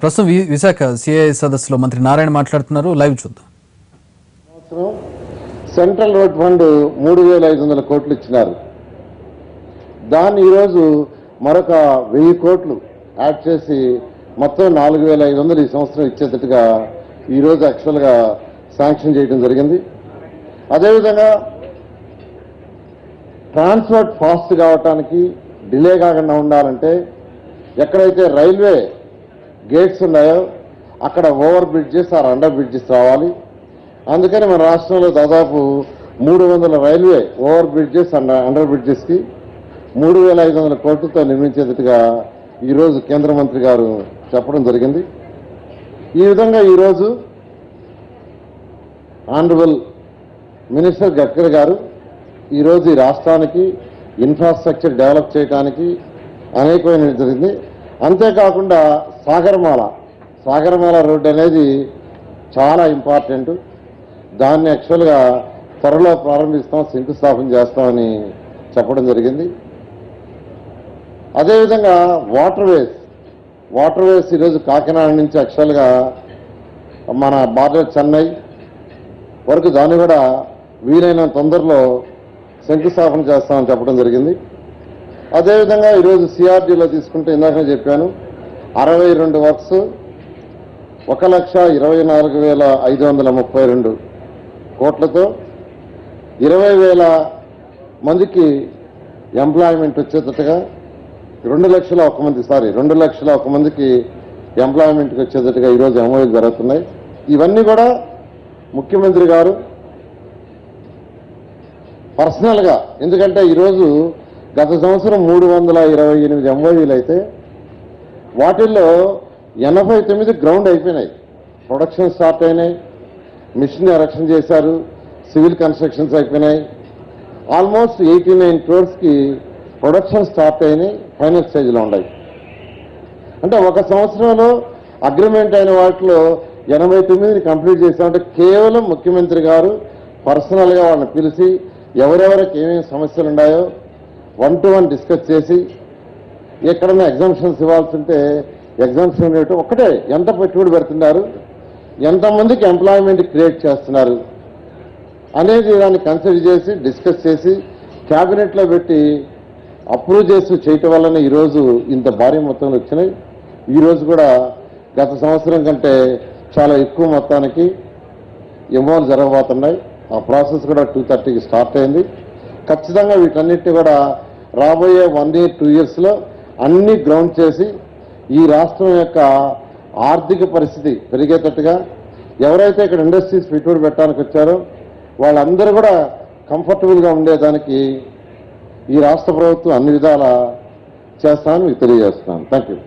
ప్రస్తుతం విశాఖ సిఐ సదస్సులో మంత్రి నారాయణ మాట్లాడుతున్నారు. లైవ్ చూద్దాం. సెంట్రల్ రోడ్ ఫండ్ 3,500 కోట్లు ఇచ్చినారు. దాన్ని ఈరోజు మరొక 1000 కోట్లు యాడ్ చేసి మొత్తం 4,500 ఈ సంవత్సరం ఇచ్చేటట్టుగా ఈరోజు యాక్చువల్గా శాంక్షన్ చేయడం జరిగింది. అదేవిధంగా ట్రాన్స్పోర్ట్ ఫాస్ట్ కావటానికి డిలే కాకుండా ఉండాలంటే ఎక్కడైతే రైల్వే గేట్స్ ఉన్నాయో అక్కడ over bridges or under bridges రావాలి. అందుకని మన రాష్ట్రంలో దాదాపు 300 railway over bridges and under బ్రిడ్జెస్కి 3,500 కోట్లతో నిర్మించేటట్టుగా ఈరోజు కేంద్ర మంత్రి గారు చెప్పడం జరిగింది. ఈ విధంగా ఈరోజు ఆనరబుల్ మినిస్టర్ గడ్కరీ గారు ఈరోజు ఈ రాష్ట్రానికి ఇన్ఫ్రాస్ట్రక్చర్ డెవలప్ చేయడానికి అనేకమైన జరిగింది. అంతేకాకుండా సాగరమాల రోడ్డు అనేది చాలా ఇంపార్టెంట్. దాన్ని యాక్చువల్గా త్వరలో ప్రారంభిస్తాం, శంకుస్థాపన చేస్తామని చెప్పడం జరిగింది. అదేవిధంగా వాటర్ వేస్ ఈరోజు కాకినాడ నుంచి యాక్చువల్గా మన బార్డర్ చెన్నై వరకు దాన్ని కూడా వీలైన తొందరలో శంకుస్థాపన చేస్తామని చెప్పడం జరిగింది. అదేవిధంగా ఈరోజు సిఆర్డీలో తీసుకుంటే ఇందాక చెప్పాను 62 వర్క్స్ 1,24,532 కోట్లతో 20,000 మందికి ఎంప్లాయ్మెంట్ వచ్చేటట్టుగా 2,01,000 మందికి ఎంప్లాయ్మెంట్కి వచ్చేటట్టుగా ఈరోజు ఎంఓయూలు జరుగుతున్నాయి. ఇవన్నీ కూడా ముఖ్యమంత్రి గారు పర్సనల్గా, ఎందుకంటే ఈరోజు గత సంవత్సరం 328 ఎంఓయూలు అయితే వాటిల్లో 89 గ్రౌండ్ అయిపోయినాయి, ప్రొడక్షన్ స్టార్ట్ అయినాయి, మిషన్ ఎరెక్షన్ చేశారు, సివిల్ కన్స్ట్రక్షన్స్ అయిపోయినాయి. ఆల్మోస్ట్ 89 క్రోర్స్కి ప్రొడక్షన్ స్టార్ట్ అయినాయి, ఫైనల్ స్టేజ్లో ఉన్నాయి. అంటే ఒక సంవత్సరంలో అగ్రిమెంట్ అయిన వాటిలో 89ని కంప్లీట్ చేశామంటే కేవలం ముఖ్యమంత్రి గారు పర్సనల్గా వాళ్ళని పిలిచి ఎవరెవరికి ఏమేమి సమస్యలు ఉన్నాయో 1-to-1 డిస్కస్ చేసి ఎక్కడన్నా ఎగ్జామ్షన్స్ ఇవ్వాల్సి ఉంటే ఎగ్జామ్షన్ రేటు ఒక్కటే, ఎంత పెట్టుబడి పెడుతున్నారు, ఎంతమందికి ఎంప్లాయ్మెంట్ క్రియేట్ చేస్తున్నారు అనేది దాన్ని కన్సిడర్ చేసి డిస్కస్ చేసి క్యాబినెట్లో పెట్టి అప్రూవ్ చేసి చేయటం వల్లనే ఈరోజు ఇంత భారీ మొత్తంలో వచ్చినాయి. ఈరోజు కూడా గత సంవత్సరం కంటే చాలా ఎక్కువ మొత్తానికి ఎంఓలు జరగబోతున్నాయి. ఆ ప్రాసెస్ కూడా 230కి స్టార్ట్ అయింది. ఖచ్చితంగా వీటన్నిటిని కూడా రాబోయే 1 year 2 yearsలో అన్ని గ్రౌండ్ చేసి ఈ రాష్ట్రం యొక్క ఆర్థిక పరిస్థితి పెరిగేటట్టుగా ఎవరైతే ఇక్కడ ఇండస్ట్రీస్ పెట్టుబడి పెట్టడానికి వచ్చారో వాళ్ళందరూ కూడా కంఫర్టబుల్గా ఉండేదానికి ఈ రాష్ట్ర ప్రభుత్వం అన్ని విధాలా చేస్తామని మీకు తెలియజేస్తున్నాను. Thank you.